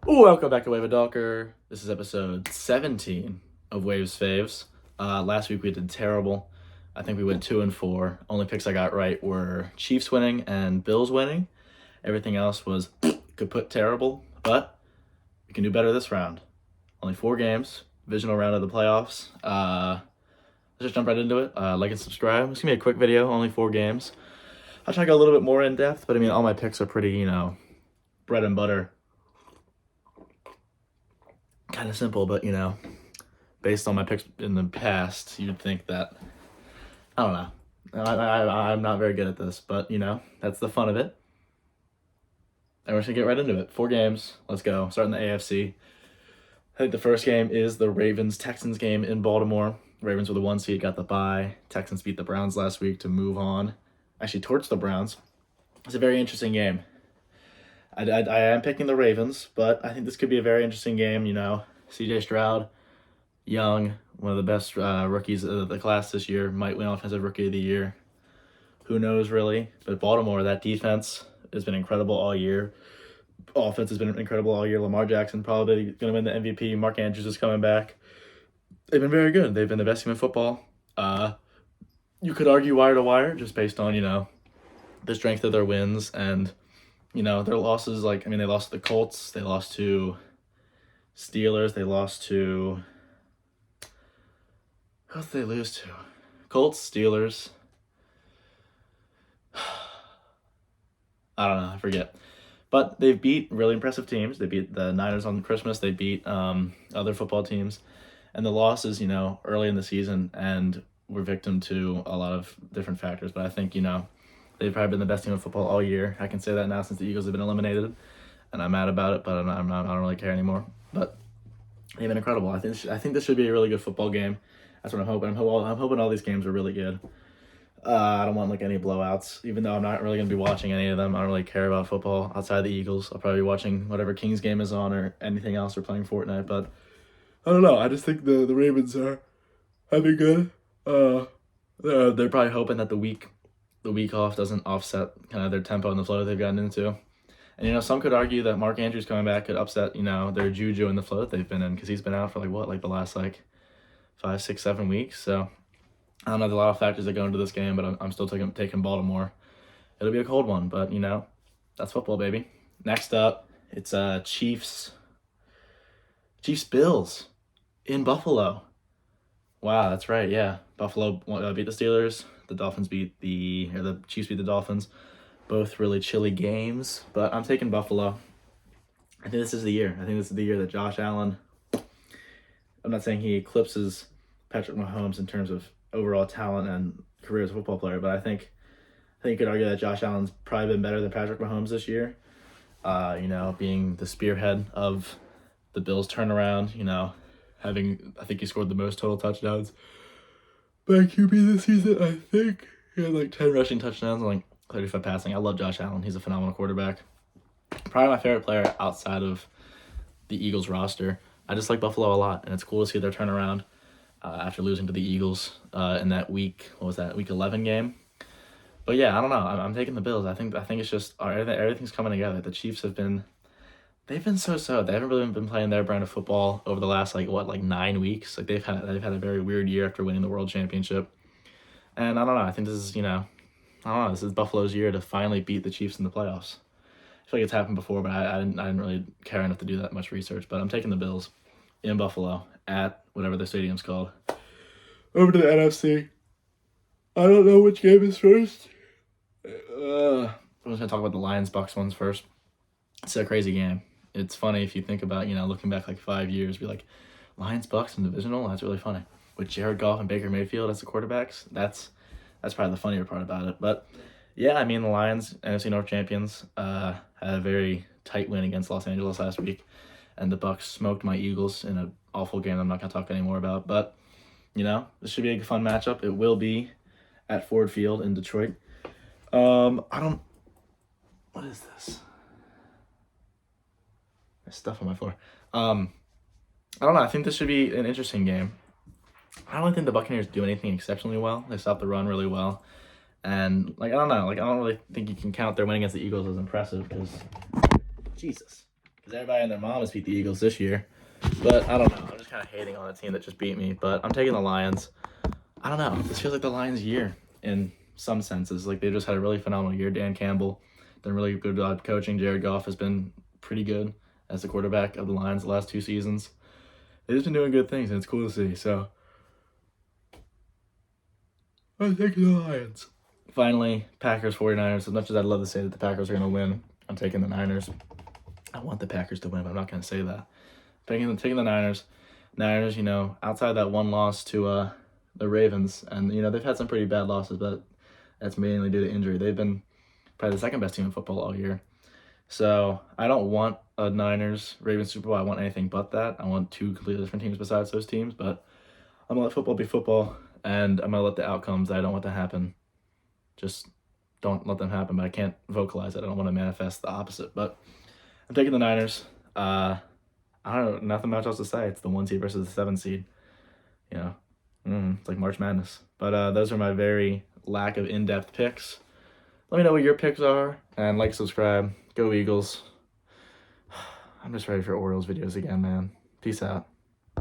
Welcome back to Wave of Dalker. This is episode 17 of Waves Faves. Last week we did terrible. I think we went 2-4. Only picks I got right were Chiefs winning and Bills winning. Everything else was kaput terrible, but we can do better this round. Only 4 games, divisional round of the playoffs. Let's just jump right into it. Like and subscribe. It's going to be a quick video, only 4 games. I'll try to go a little bit more in depth, but I mean, all my picks are pretty, bread and butter. Kind of simple, but based on my picks in the past, you'd think that, I don't know. I'm not very good at this, but that's the fun of it. And we're just gonna get right into it. 4 games. Let's go. Starting the AFC. I think the first game is the Ravens-Texans game in Baltimore. Ravens were the 1 seed, got the bye. Texans beat the Browns last week to move on. Actually, towards the Browns. It's a very interesting game. I am picking the Ravens, but I think this could be a very interesting game. C.J. Stroud, young, one of the best rookies of the class this year, might win Offensive Rookie of the Year. Who knows, really? But Baltimore, that defense has been incredible all year. Offense has been incredible all year. Lamar Jackson probably going to win the MVP. Mark Andrews is coming back. They've been very good. They've been the best team in football. You could argue wire to wire just based on, the strength of their wins and their losses, they lost to the Colts, they lost to Steelers, they lost to... Who did they lose to? Colts, Steelers. I don't know, I forget. But they've beat really impressive teams. They beat the Niners on Christmas, they beat other football teams. And the losses, early in the season, and were victim to a lot of different factors. But I think, they've probably been the best team in football all year. I can say that now since the Eagles have been eliminated, and I'm mad about it, but I don't really care anymore. But they've been incredible. I think this should be a really good football game. That's what I'm hoping. I'm hoping all these games are really good. I don't want any blowouts, even though I'm not really going to be watching any of them. I don't really care about football outside the Eagles. I'll probably be watching whatever Kings game is on or anything else or playing Fortnite. But I don't know. I just think the Ravens are having good. They're probably hoping that the week off doesn't offset kind of their tempo and the flow they've gotten into. And, some could argue that Mark Andrews coming back could upset, their juju and the flow that they've been in because he's been out for the last 5, 6, 7 weeks. So I don't know, there's a lot of factors that go into this game, but I'm still taking Baltimore. It'll be a cold one, but, that's football, baby. Next up, it's Chiefs-Bills in Buffalo. Wow, that's right, yeah. Buffalo beat the Steelers. The Chiefs beat the Dolphins. Both really chilly games, but I'm taking Buffalo. I think this is the year. I think this is the year that Josh Allen, I'm not saying he eclipses Patrick Mahomes in terms of overall talent and career as a football player, but I think you could argue that Josh Allen's probably been better than Patrick Mahomes this year. Being the spearhead of the Bills turnaround, I think he scored the most total touchdowns by QB this season. I think he had 10 rushing touchdowns and 35 passing. I love Josh Allen. He's a phenomenal quarterback. Probably my favorite player outside of the Eagles roster. I just like Buffalo a lot, and it's cool to see their turnaround after losing to the Eagles in that week 11 game. But yeah, I don't know. I'm taking the Bills. I think it's just everything's coming together. The Chiefs they've been so. They haven't really been playing their brand of football over the last 9 weeks. They've had a very weird year after winning the World Championship. And I don't know. I think this is this is Buffalo's year to finally beat the Chiefs in the playoffs. I feel like it's happened before, but I didn't really care enough to do that much research. But I'm taking the Bills in Buffalo at whatever the stadium's called. Over to the NFC. I don't know which game is first. I'm just gonna talk about the Lions-Bucks ones first. It's a crazy game. It's funny if you think about, looking back 5 years, be like, Lions-Bucks in Divisional? That's really funny. With Jared Goff and Baker Mayfield as the quarterbacks, that's probably the funnier part about it. But, yeah, the Lions, NFC North champions, had a very tight win against Los Angeles last week. And the Bucks smoked my Eagles in an awful game I'm not going to talk anymore about. But, this should be a fun matchup. It will be at Ford Field in Detroit. What is this? There's stuff on my floor. I don't know. I think this should be an interesting game. I don't really think the Buccaneers do anything exceptionally well. They stop the run really well. And, I don't know. I don't really think you can count their win against the Eagles as impressive because, Jesus. because everybody and their mom has beat the Eagles this year. But I don't know. I'm just kind of hating on a team that just beat me. But I'm taking the Lions. I don't know. This feels like the Lions' year in some senses. Like, they just had a really phenomenal year. Dan Campbell done really good job coaching. Jared Goff has been pretty good as the quarterback of the Lions the last 2 seasons. They've just been doing good things, and it's cool to see. So I'm taking the Lions. Finally, Packers 49ers. As much as I'd love to say that the Packers are going to win, I'm taking the Niners. I want the Packers to win, but I'm not going to say that. Taking the Niners. Niners, outside that one loss to the Ravens, and they've had some pretty bad losses, but that's mainly due to injury. They've been probably the second best team in football all year. So I don't want a Niners-Ravens Super Bowl. I want anything but that. I want 2 completely different teams besides those teams, but I'm going to let football be football, and I'm going to let the outcomes that I don't want to happen just don't let them happen, but I can't vocalize it. I don't want to manifest the opposite, but I'm taking the Niners. I don't know, nothing much else to say. It's the 1 seed versus the 7 seed. It's like March Madness. But those are my very lack of in-depth picks. Let me know what your picks are, and subscribe. Go Eagles. I'm just ready for Orioles videos again, man. Peace out.